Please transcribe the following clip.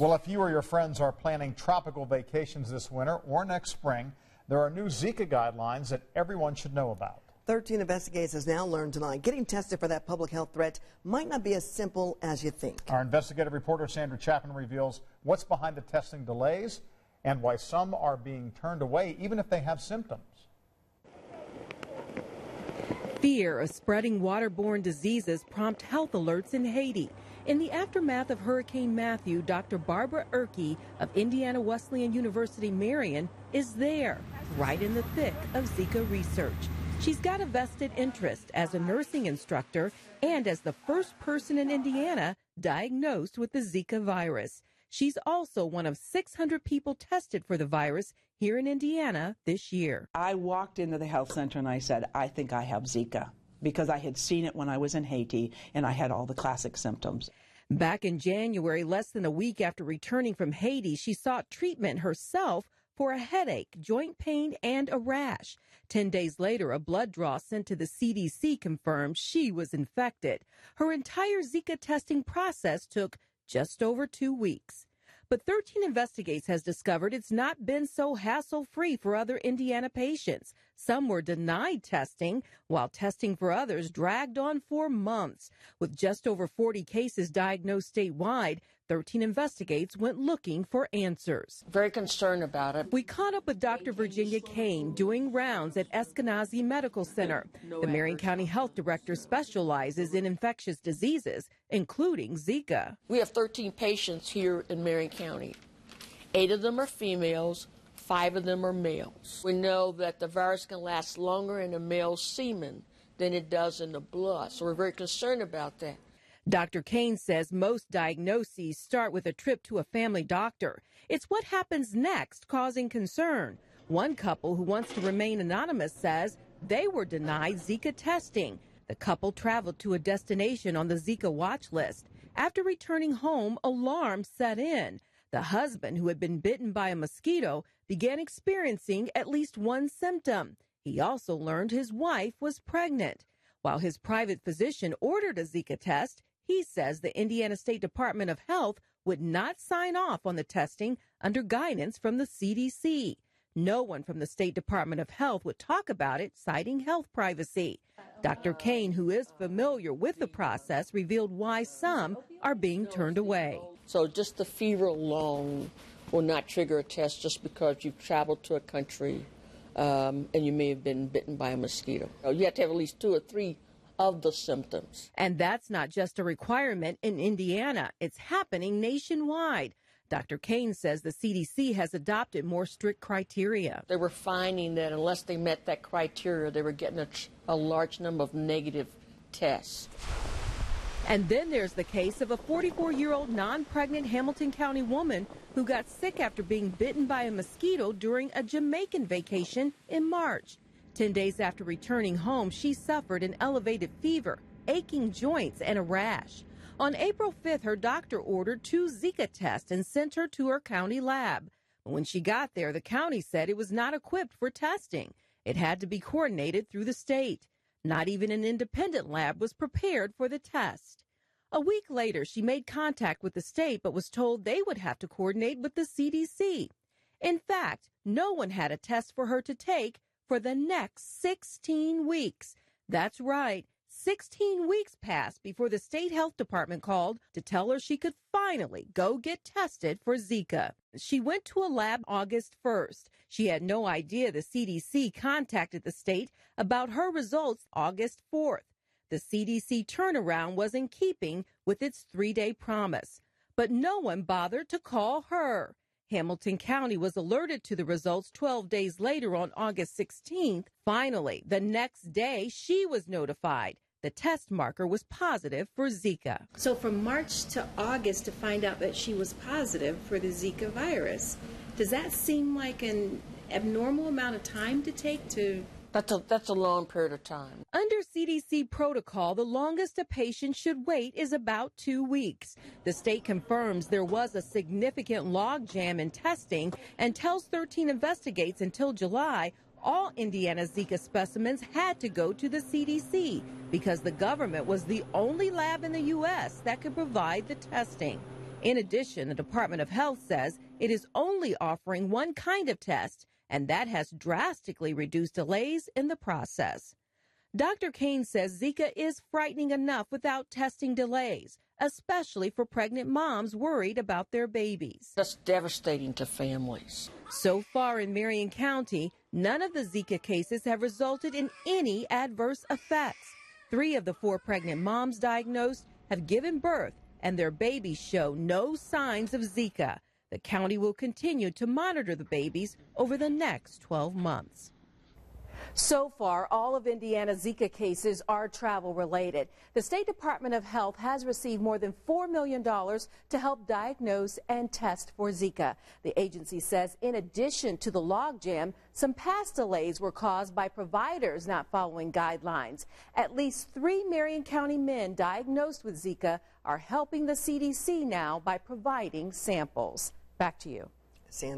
Well, if you or your friends are planning tropical vacations this winter or next spring, there are new Zika guidelines that everyone should know about. 13 Investigates has now learned tonight getting tested for that public health threat might not be as simple as you think. Our investigative reporter Sandra Chapman reveals what's behind the testing delays and why some are being turned away even if they have symptoms. Fear of spreading waterborne diseases prompt health alerts in Haiti. In the aftermath of Hurricane Matthew, Dr. Barbara Erkey of Indiana Wesleyan University Marion is there, right in the thick of Zika research. She's got a vested interest as a nursing instructor and as the first person in Indiana diagnosed with the Zika virus. She's also one of 600 people tested for the virus here in Indiana this year. I walked into the health center and I said, I think I have Zika, because I had seen it when I was in Haiti and I had all the classic symptoms. Back in January, less than a week after returning from Haiti, she sought treatment herself for a headache, joint pain, and a rash. 10 days later, a blood draw sent to the CDC confirmed she was infected. Her entire Zika testing process took just over 2 weeks. But 13 Investigates has discovered it's not been so hassle-free for other Indiana patients. Some were denied testing, while testing for others dragged on for months. With just over 40 cases diagnosed statewide, 13 Investigates went looking for answers. Very concerned about it. We caught up with Dr. Virginia Kane doing rounds at Eskenazi Medical Center. The Marion County Health Director specializes in infectious diseases, including Zika. We have 13 patients here in Marion County. 8 of them are females, 5 of them are males. We know that the virus can last longer in a male's semen than it does in the blood, so we're very concerned about that. Dr. Kane says most diagnoses start with a trip to a family doctor. It's what happens next causing concern. One couple who wants to remain anonymous says they were denied Zika testing. The couple traveled to a destination on the Zika watch list. After returning home, alarm set in. The husband, who had been bitten by a mosquito, began experiencing at least one symptom. He also learned his wife was pregnant. While his private physician ordered a Zika test, he says the Indiana State Department of Health would not sign off on the testing under guidance from the CDC. No one from the State Department of Health would talk about it, citing health privacy. Dr. Kane, who is familiar with the process, revealed why some are being turned away. So just the fever alone will not trigger a test just because you've traveled to a country and you may have been bitten by a mosquito. You have to have at least 2 or 3 of the symptoms. And that's not just a requirement in Indiana. It's happening nationwide. Dr. Kane says the CDC has adopted more strict criteria. They were finding that unless they met that criteria, they were getting a large number of negative tests. And then there's the case of a 44-year-old non-pregnant Hamilton County woman who got sick after being bitten by a mosquito during a Jamaican vacation in March. 10 days after returning home, she suffered an elevated fever, aching joints, and a rash. On April 5th, her doctor ordered 2 Zika tests and sent her to her county lab. When she got there, the county said it was not equipped for testing. It had to be coordinated through the state. Not even an independent lab was prepared for the test. A week later, she made contact with the state but was told they would have to coordinate with the CDC. In fact, no one had a test for her to take for the next 16 weeks. That's right. 16 weeks passed before the state health department called to tell her she could finally go get tested for Zika. She went to a lab August 1st. She had no idea the CDC contacted the state about her results August 4th. The CDC turnaround was in keeping with its 3-day promise. But no one bothered to call her. Hamilton County was alerted to the results 12 days later on August 16th. Finally, the next day, she was notified. The test marker was positive for Zika. So from March to August to find out that she was positive for the Zika virus, does that seem like an abnormal amount of time to take to... That's a long period of time. Under CDC protocol, the longest a patient should wait is about 2 weeks. The state confirms there was a significant logjam in testing and tells 13 Investigates until July, all Indiana Zika specimens had to go to the CDC because the government was the only lab in the U.S. that could provide the testing. In addition, the Department of Health says it is only offering one kind of test, and that has drastically reduced delays in the process. Dr. Kane says Zika is frightening enough without testing delays, especially for pregnant moms worried about their babies. That's devastating to families. So far in Marion County, none of the Zika cases have resulted in any adverse effects. 3 of the 4 pregnant moms diagnosed have given birth, and their babies show no signs of Zika. The county will continue to monitor the babies over the next 12 months. So far, all of Indiana's Zika cases are travel related. The State Department of Health has received more than $4 million to help diagnose and test for Zika. The agency says in addition to the logjam, some past delays were caused by providers not following guidelines. At least 3 Marion County men diagnosed with Zika are helping the CDC now by providing samples. Back to you. Sandra.